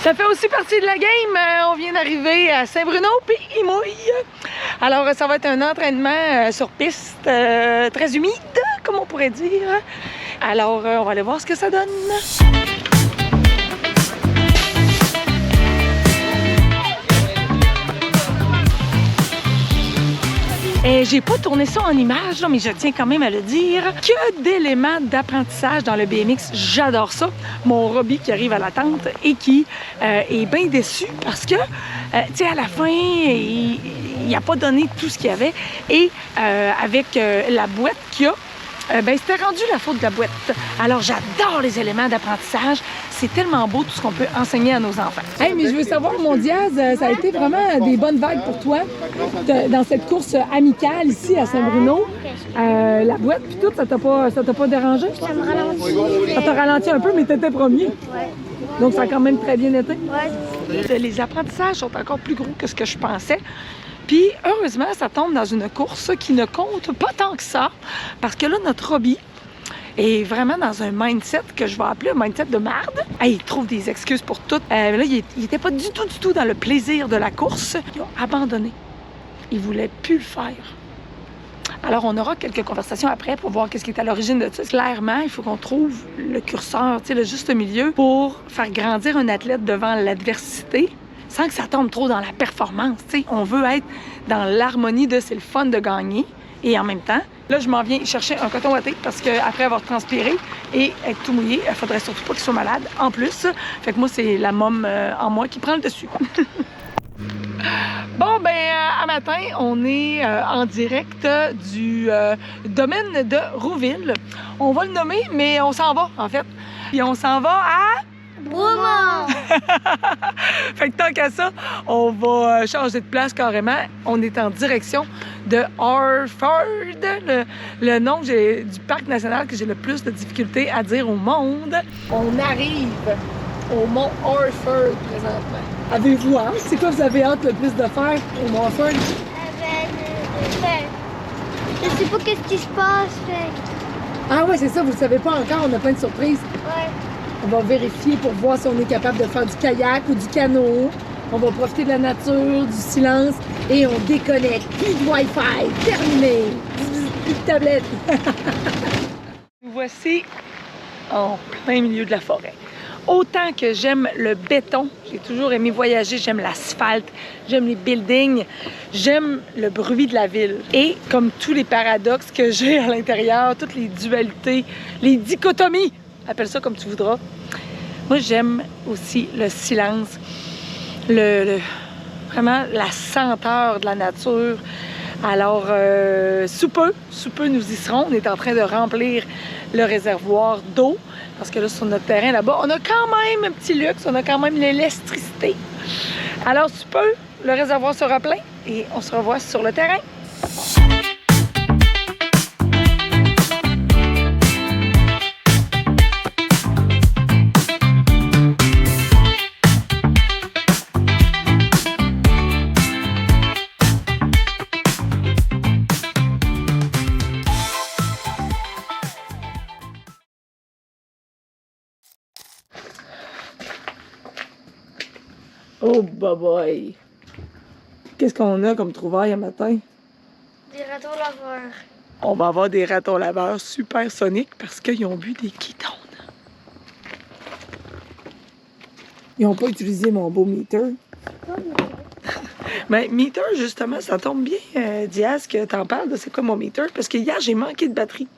Ça fait aussi partie de la game. On vient d'arriver à Saint-Bruno, puis il mouille. Alors, ça va être un entraînement sur piste très humide, comme on pourrait dire. Alors, on va aller voir ce que ça donne. Et j'ai pas tourné ça en images, là, mais je tiens quand même à le dire. Que d'éléments d'apprentissage dans le BMX, j'adore ça. Mon Robbie qui arrive à la tente et qui est bien déçu parce que, tu sais, à la fin, il n'a pas donné tout ce qu'il y avait. Et avec la boîte qu'il y a, ben, c'était rendu la faute de la boîte. Alors, j'adore les éléments d'apprentissage. C'est tellement beau tout ce qu'on peut enseigner à nos enfants. Hey, mais je veux savoir, mon Diaz, ça a été vraiment des bonnes vagues pour toi dans cette course amicale ici à Saint-Bruno. La boîte puis tout, ça t'a pas dérangé? Ça me ralentit. Ça t'a ralenti un peu, mais t'étais premier. Ouais. Donc, ça a quand même très bien été. Ouais. Les apprentissages sont encore plus gros que ce que je pensais. Puis, heureusement, ça tombe dans une course qui ne compte pas tant que ça, parce que là, notre Robbie est vraiment dans un mindset que je vais appeler un mindset de marde. Il trouve des excuses pour tout. Là, il n'était pas du tout dans le plaisir de la course. Il a abandonné. Il voulait plus le faire. Alors, on aura quelques conversations après pour voir qu'est-ce qui est à l'origine de ça. Clairement, il faut qu'on trouve le curseur, tu sais, le juste milieu pour faire grandir un athlète devant l'adversité, sans que ça tombe trop dans la performance. T'sais. On veut être dans l'harmonie de c'est le fun de gagner. Et en même temps, là, je m'en viens chercher un coton ouaté parce qu'après avoir transpiré et être tout mouillé, il faudrait surtout pas qu'il soit malade. En plus, fait que moi, c'est la môme en moi qui prend le dessus. Bon, ben, à matin, on est en direct du domaine de Rouville. On va le nommer, mais on s'en va, en fait. Puis on s'en va à... Bromont! Fait que tant qu'à ça, on va changer de place carrément. On est en direction de Orford, le nom du parc national que j'ai le plus de difficultés à dire au monde. On arrive au mont Orford présentement. Avez-vous hâte? C'est quoi vous avez hâte le plus de faire au mont Orford? Je sais pas qu'est-ce qui se passe. Ah ouais, c'est ça, vous le savez pas encore, on a plein de surprises. Ouais. On va vérifier pour voir si on est capable de faire du kayak ou du canot. On va profiter de la nature, du silence et on déconnecte. Plus de Wi-Fi, terminé. Plus de tablette. Nous voici en plein milieu de la forêt. Autant que j'aime le béton, j'ai toujours aimé voyager, j'aime l'asphalte, j'aime les buildings, j'aime le bruit de la ville. Et comme tous les paradoxes que j'ai à l'intérieur, toutes les dualités, les dichotomies, appelle ça comme tu voudras. Moi, j'aime aussi le silence, vraiment la senteur de la nature. Alors, sous peu, nous y serons. On est en train de remplir le réservoir d'eau parce que là, sur notre terrain là-bas, on a quand même un petit luxe, on a quand même l'électricité. Alors, sous peu, le réservoir sera plein et on se revoit sur le terrain. Oh, boy! Qu'est-ce qu'on a comme trouvaille un matin? Des ratons laveurs. On va avoir des ratons laveurs super soniques parce qu'ils ont bu des ketones. Ils n'ont pas utilisé mon beau meter. Mais meter, justement, ça tombe bien, Diaz, que t'en parles de c'est quoi mon meter. Parce que hier, j'ai manqué de batterie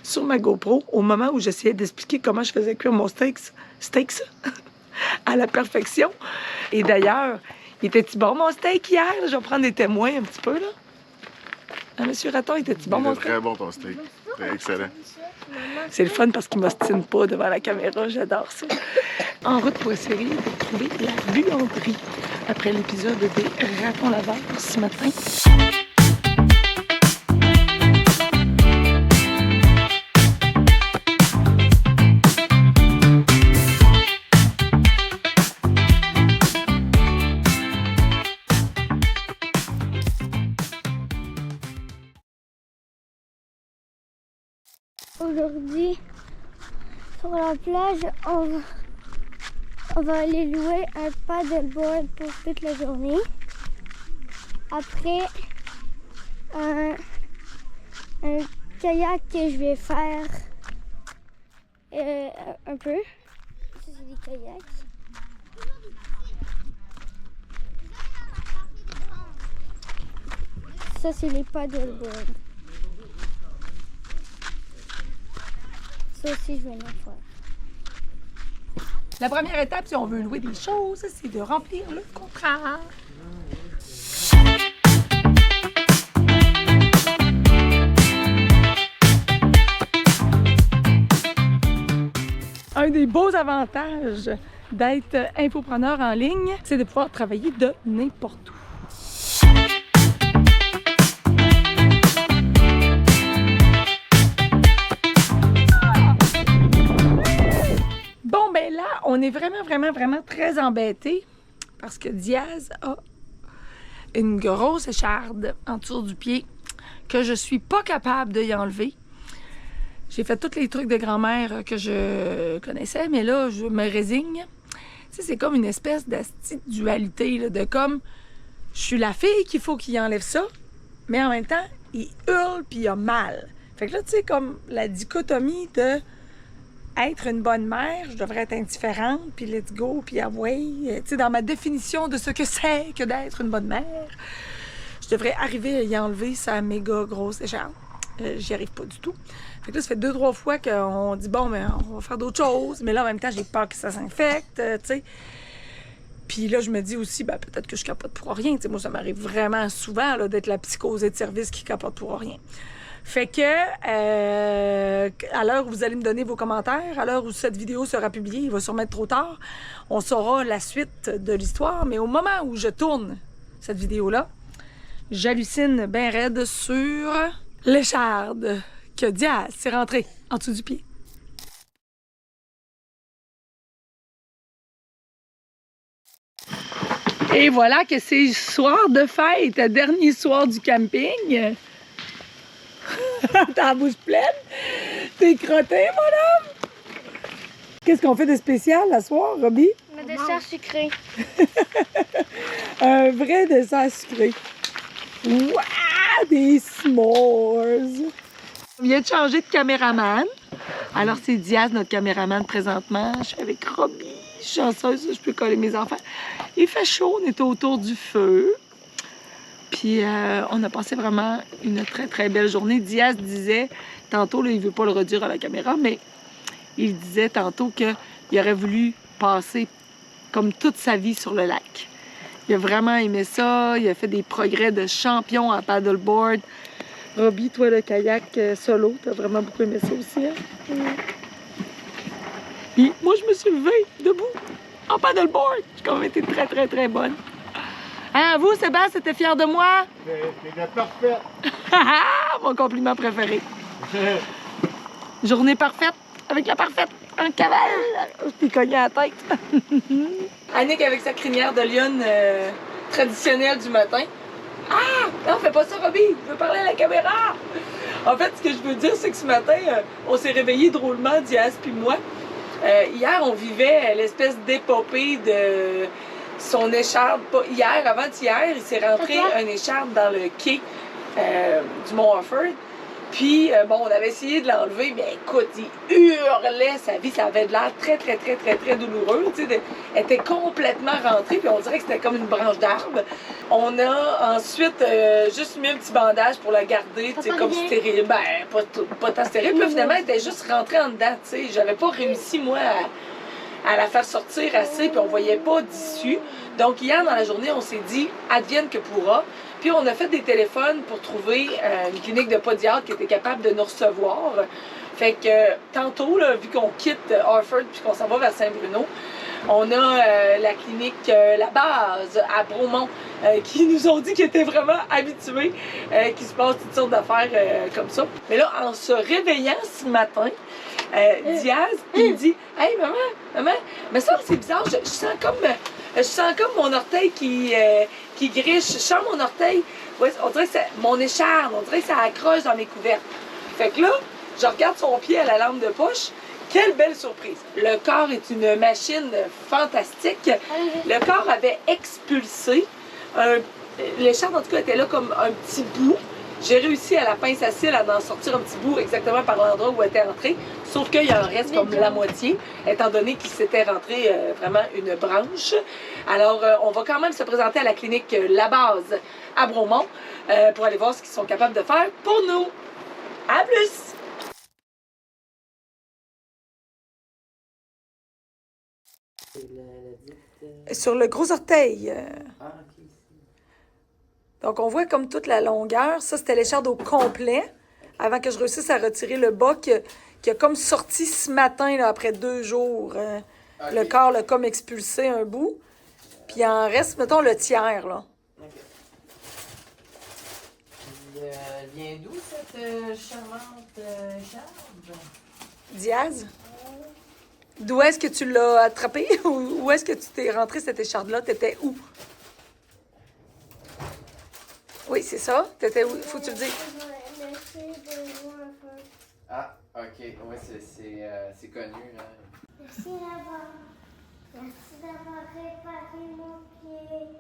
sur ma GoPro au moment où j'essayais d'expliquer comment je faisais cuire mon steaks à la perfection. Et d'ailleurs, il était-tu bon mon steak hier? Je vais prendre des témoins un petit peu, là. Ah, Monsieur Raton, il était-tu bon mon steak? Très bon ton steak. Très excellent. C'est le fun parce qu'il ne m'ostine pas devant la caméra. J'adore ça. En route pour essayer de trouver la buanderie après l'épisode des ratons laveurs ce matin. Aujourd'hui, sur la plage, On va aller louer un paddleboard pour toute la journée. Après, un kayak que je vais faire un peu. Ça, c'est des kayaks. Ça, c'est les paddleboards. Ça aussi, je vais en faire. La première étape, si on veut louer des choses, c'est de remplir le contrat. Un des beaux avantages d'être infopreneur en ligne, c'est de pouvoir travailler de n'importe où. Bon, ben là, on est vraiment très embêtés parce que Diaz a une grosse écharde en dessous du pied que je suis pas capable de y enlever. J'ai fait tous les trucs de grand-mère que je connaissais, mais là, je me résigne. Tu sais, c'est comme une espèce dualité, là, de comme, je suis la fille qu'il faut qu'il enlève ça, mais en même temps, il hurle puis il a mal. Fait que là, tu sais, comme la dichotomie de être une bonne mère, je devrais être indifférente, puis let's go, puis avouer. Tu sais, dans ma définition de ce que c'est que d'être une bonne mère, je devrais arriver à y enlever sa méga grosse écharpe. J'y arrive pas du tout. Fait que là, ça fait 2-3 fois qu'on dit, bon, mais on va faire d'autres choses. Mais là, en même temps, j'ai peur que ça s'infecte, tu sais. Puis là, je me dis aussi, ben, peut-être que je capote pour rien. Tu sais, moi, ça m'arrive vraiment souvent là, d'être la psychosée de service qui capote pour rien. Fait que, à l'heure où vous allez me donner vos commentaires, à l'heure où cette vidéo sera publiée, il va sûrement être trop tard, on saura la suite de l'histoire. Mais au moment où je tourne cette vidéo-là, j'hallucine bien raide sur l'écharde que Diaz s'est rentré en dessous du pied. Et voilà que c'est soir de fête, dernier soir du camping. T'as la bouche pleine? T'es crotté, mon homme? Qu'est-ce qu'on fait de spécial la soir, Robbie? Le dessert sucré. Un vrai dessert sucré. Waouh! Des s'mores! On vient de changer de caméraman. Alors, c'est Diaz, notre caméraman présentement. Je suis avec Robbie. Je suis chanceuse, je peux coller mes enfants. Il fait chaud, on est autour du feu. Puis, on a passé vraiment une très belle journée. Diaz disait, tantôt, là, il ne veut pas le redire à la caméra, mais il disait tantôt qu'il aurait voulu passer comme toute sa vie sur le lac. Il a vraiment aimé ça. Il a fait des progrès de champion à paddleboard. Robbie, toi, le kayak solo, t'as vraiment beaucoup aimé ça aussi, hein? Puis moi, je me suis levée debout en paddleboard. J'ai quand même été très bonne. Hein, vous, Sébastien, t'étais fier de moi? T'étais parfait. Mon compliment préféré. Journée parfaite avec la parfaite. Un cavale. Je t'ai cogné à la tête. Annick avec sa crinière de lionne traditionnelle du matin. Ah! Non, fais pas ça, Robbie! Je veux parler à la caméra! En fait, ce que je veux dire, c'est que ce matin, on s'est réveillés drôlement, Diaz puis moi. Hier, on vivait l'espèce d'épopée de son écharpe. Pas hier, avant-hier, il s'est rentré un écharpe dans le quai du Mont Offord. Puis, bon, on avait essayé de l'enlever, mais écoute, il hurlait sa vie. Ça avait de l'air très douloureux. Tu sais, elle était complètement rentrée, puis on dirait que c'était comme une branche d'arbre. On a ensuite juste mis un petit bandage pour la garder, tu sais, comme stérile. Ben, pas tant stérile. Puis là, finalement, elle était juste rentrée en dedans, tu sais. J'avais pas réussi, moi, à la faire sortir assez, puis on voyait pas d'issue. Donc, hier, dans la journée, on s'est dit, advienne que pourra. Puis on a fait des téléphones pour trouver une clinique de podiatre qui était capable de nous recevoir. Fait que tantôt, là, vu qu'on quitte Offord puis qu'on s'en va vers Saint-Bruno, on a la clinique La Base à Bromont qui nous ont dit qu'ils étaient vraiment habitués, qu'il se passe toutes sortes d'affaires comme ça. Mais là, en se réveillant ce matin, Diaz, il me dit « Hey maman, mais ça c'est bizarre, je sens comme mon orteil qui griche, je sens mon orteil, ouais, on dirait que c'est mon écharde, on dirait que ça accroche dans mes couvertes. » Fait que là, je regarde son pied à la lampe de poche Quelle belle surprise! Le corps est une machine fantastique. Le corps avait expulsé l'écharde, en tout cas, était là comme un petit bout. J'ai réussi à la pince à cils à en sortir un petit bout exactement par l'endroit où elle était rentrée. Sauf qu'il en reste comme la moitié, étant donné qu'il s'était rentré vraiment une branche. Alors, on va quand même se présenter à la clinique La Base à Bromont pour aller voir ce qu'ils sont capables de faire pour nous. À plus! Sur le gros orteil. Donc, on voit comme toute la longueur. Ça, c'était l'écharde au complet. Avant que je réussisse à retirer le bas qui a comme sorti ce matin, là, après 2 jours. Le corps l'a comme expulsé un bout. Puis il en reste, mettons, le tiers, là. OK. Vient d'où cette charmante écharde? Diaz? D'où est-ce que tu l'as attrapé? Ou où est-ce que tu t'es rentré cette écharde-là? T'étais où? Oui, c'est ça. T'étais où? Faut que tu le dises. Ah, OK. Ouais, c'est connu, là. Merci d'avoir réparé mon pied.